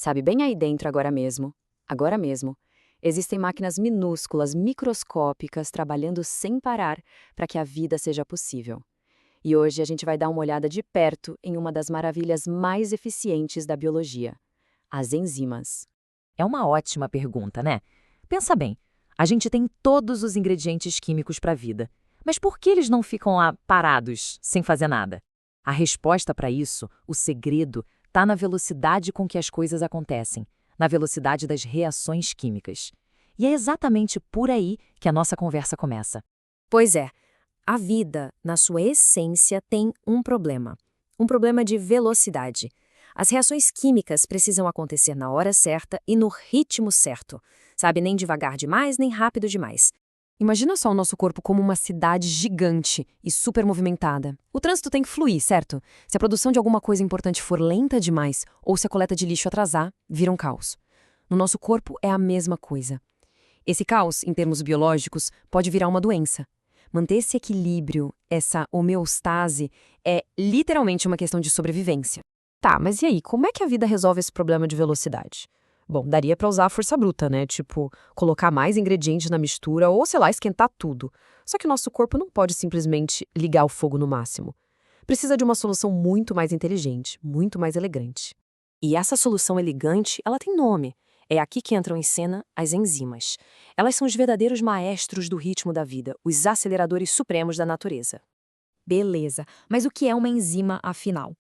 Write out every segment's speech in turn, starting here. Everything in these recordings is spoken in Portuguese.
Sabe, bem aí dentro agora mesmo, existem máquinas minúsculas, microscópicas, trabalhando sem parar para que a vida seja possível. E hoje a gente vai dar uma olhada de perto em uma das maravilhas mais eficientes da biologia: as enzimas. É uma ótima pergunta, né? Pensa bem, a gente tem todos os ingredientes químicos para a vida, mas por que eles não ficam lá parados, sem fazer nada? A resposta para isso, o segredo, está na velocidade com que as coisas acontecem, na velocidade das reações químicas. E é exatamente por aí que a nossa conversa começa. Pois é, a vida, na sua essência, tem um problema. Um problema de velocidade. As reações químicas precisam acontecer na hora certa e no ritmo certo. Sabe, nem devagar demais, nem rápido demais. Imagina só o nosso corpo como uma cidade gigante e super movimentada. O trânsito tem que fluir, certo? Se a produção de alguma coisa importante for lenta demais ou se a coleta de lixo atrasar, vira um caos. No nosso corpo é a mesma coisa. Esse caos, em termos biológicos, pode virar uma doença. Manter esse equilíbrio, essa homeostase, é literalmente uma questão de sobrevivência. Tá, mas e aí, como é que a vida resolve esse problema de velocidade? Bom, daria pra usar a força bruta, né? Tipo, colocar mais ingredientes na mistura ou, sei lá, esquentar tudo. Só que o nosso corpo não pode simplesmente ligar o fogo no máximo. Precisa de uma solução muito mais inteligente, muito mais elegante. E essa solução elegante, ela tem nome. É aqui que entram em cena as enzimas. Elas são os verdadeiros maestros do ritmo da vida, os aceleradores supremos da natureza. Beleza, mas o que é uma enzima, afinal?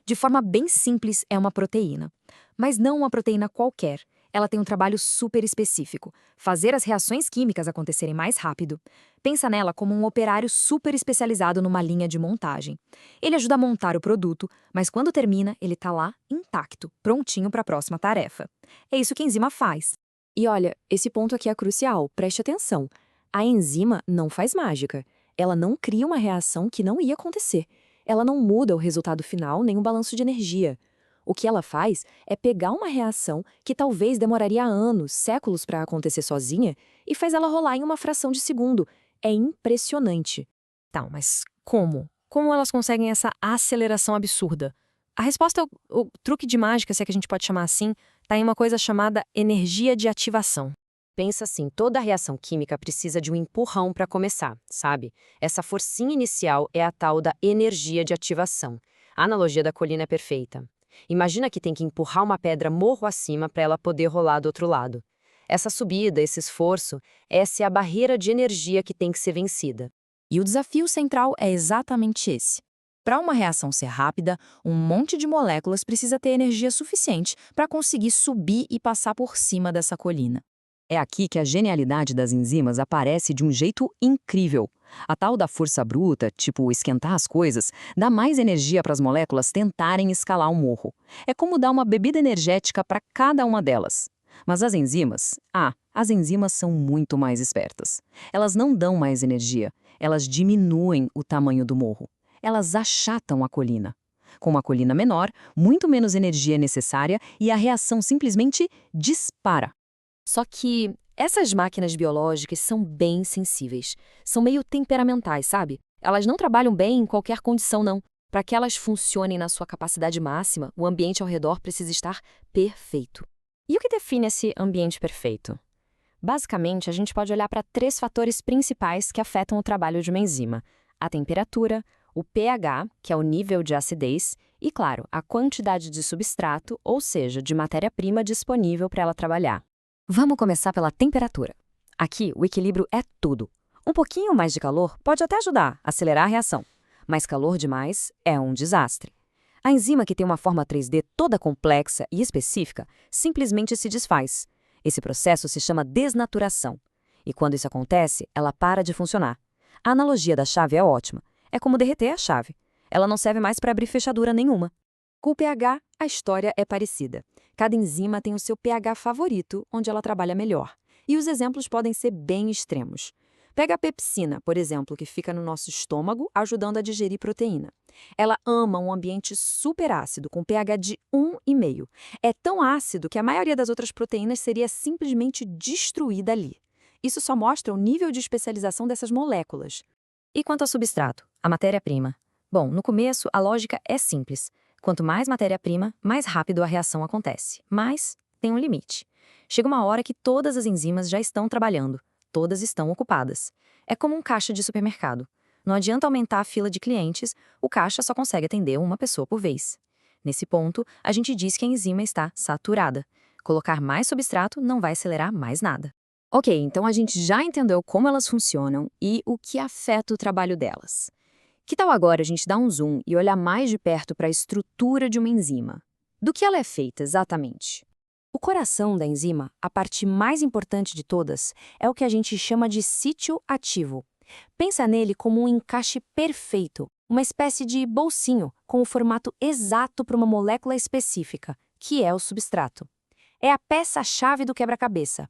De forma bem simples, é uma proteína. Mas não uma proteína qualquer. Ela tem um trabalho super específico: fazer as reações químicas acontecerem mais rápido. Pensa nela como um operário super especializado numa linha de montagem. Ele ajuda a montar o produto, mas quando termina, ele está lá, intacto, prontinho para a próxima tarefa. É isso que a enzima faz. E olha, esse ponto aqui é crucial, preste atenção. A enzima não faz mágica. Ela não cria uma reação que não ia acontecer. Ela não muda o resultado final nem o balanço de energia. O que ela faz é pegar uma reação que talvez demoraria anos, séculos para acontecer sozinha e faz ela rolar em uma fração de segundo. É impressionante. Tá, mas como? Como elas conseguem essa aceleração absurda? A resposta, o truque de mágica, se é que a gente pode chamar assim, está em uma coisa chamada energia de ativação. Pensa assim, toda reação química precisa de um empurrão para começar, sabe? Essa forcinha inicial é a tal da energia de ativação. A analogia da colina é perfeita. Imagina que tem que empurrar uma pedra morro acima para ela poder rolar do outro lado. Essa subida, esse esforço, essa é a barreira de energia que tem que ser vencida. E o desafio central é exatamente esse. Para uma reação ser rápida, um monte de moléculas precisa ter energia suficiente para conseguir subir e passar por cima dessa colina. É aqui que a genialidade das enzimas aparece de um jeito incrível. A tal da força bruta, tipo esquentar as coisas, dá mais energia para as moléculas tentarem escalar o morro. É como dar uma bebida energética para cada uma delas. Mas as enzimas são muito mais espertas. Elas não dão mais energia, elas diminuem o tamanho do morro. Elas achatam a colina. Com uma colina menor, muito menos energia é necessária e a reação simplesmente dispara. Só que essas máquinas biológicas são bem sensíveis. São meio temperamentais, sabe? Elas não trabalham bem em qualquer condição, não. Para que elas funcionem na sua capacidade máxima, o ambiente ao redor precisa estar perfeito. E o que define esse ambiente perfeito? Basicamente, a gente pode olhar para 3 fatores principais que afetam o trabalho de uma enzima: a temperatura, o pH, que é o nível de acidez, e, claro, a quantidade de substrato, ou seja, de matéria-prima disponível para ela trabalhar. Vamos começar pela temperatura. Aqui, o equilíbrio é tudo. Um pouquinho mais de calor pode até ajudar a acelerar a reação, mas calor demais é um desastre. A enzima, que tem uma forma 3D toda complexa e específica, simplesmente se desfaz. Esse processo se chama desnaturação. E quando isso acontece, ela para de funcionar. A analogia da chave é ótima. É como derreter a chave. Ela não serve mais para abrir fechadura nenhuma. Com o pH, a história é parecida. Cada enzima tem o seu pH favorito, onde ela trabalha melhor. E os exemplos podem ser bem extremos. Pega a pepsina, por exemplo, que fica no nosso estômago, ajudando a digerir proteína. Ela ama um ambiente super ácido, com pH de 1,5. É tão ácido que a maioria das outras proteínas seria simplesmente destruída ali. Isso só mostra o nível de especialização dessas moléculas. E quanto ao substrato, a matéria-prima? Bom, no começo, a lógica é simples. Quanto mais matéria-prima, mais rápido a reação acontece. Mas tem um limite. Chega uma hora que todas as enzimas já estão trabalhando, todas estão ocupadas. É como um caixa de supermercado. Não adianta aumentar a fila de clientes, o caixa só consegue atender uma pessoa por vez. Nesse ponto, a gente diz que a enzima está saturada. Colocar mais substrato não vai acelerar mais nada. Ok, então a gente já entendeu como elas funcionam e o que afeta o trabalho delas. Que tal agora a gente dar um zoom e olhar mais de perto para a estrutura de uma enzima? Do que ela é feita exatamente? O coração da enzima, a parte mais importante de todas, é o que a gente chama de sítio ativo. Pensa nele como um encaixe perfeito, uma espécie de bolsinho com o formato exato para uma molécula específica, que é o substrato. É a peça-chave do quebra-cabeça.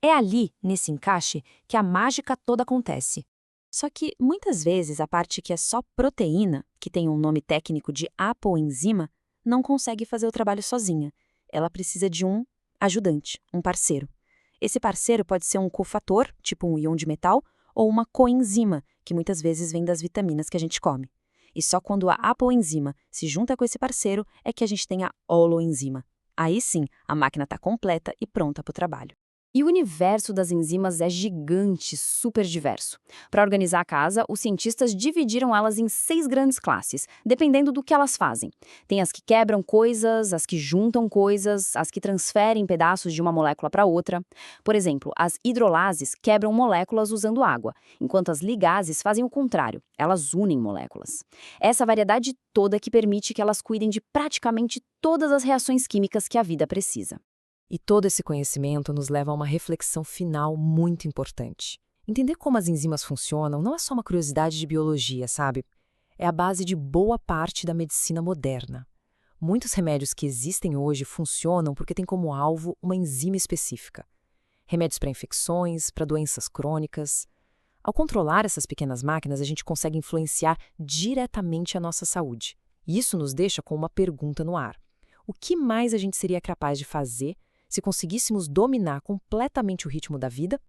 É ali, nesse encaixe, que a mágica toda acontece. Só que, muitas vezes, a parte que é só proteína, que tem um nome técnico de apoenzima, não consegue fazer o trabalho sozinha. Ela precisa de um ajudante, um parceiro. Esse parceiro pode ser um cofator, tipo um íon de metal, ou uma coenzima, que muitas vezes vem das vitaminas que a gente come. E só quando a apoenzima se junta com esse parceiro é que a gente tem a holoenzima. Aí sim, a máquina está completa e pronta para o trabalho. E o universo das enzimas é gigante, super diverso. Para organizar a casa, os cientistas dividiram elas em 6 grandes classes, dependendo do que elas fazem. Tem as que quebram coisas, as que juntam coisas, as que transferem pedaços de uma molécula para outra. Por exemplo, as hidrolases quebram moléculas usando água, enquanto as ligases fazem o contrário, elas unem moléculas. Essa variedade toda que permite que elas cuidem de praticamente todas as reações químicas que a vida precisa. E todo esse conhecimento nos leva a uma reflexão final muito importante. Entender como as enzimas funcionam não é só uma curiosidade de biologia, sabe? É a base de boa parte da medicina moderna. Muitos remédios que existem hoje funcionam porque têm como alvo uma enzima específica. Remédios para infecções, para doenças crônicas. Ao controlar essas pequenas máquinas, a gente consegue influenciar diretamente a nossa saúde. E isso nos deixa com uma pergunta no ar. O que mais a gente seria capaz de fazer se conseguíssemos dominar completamente o ritmo da vida?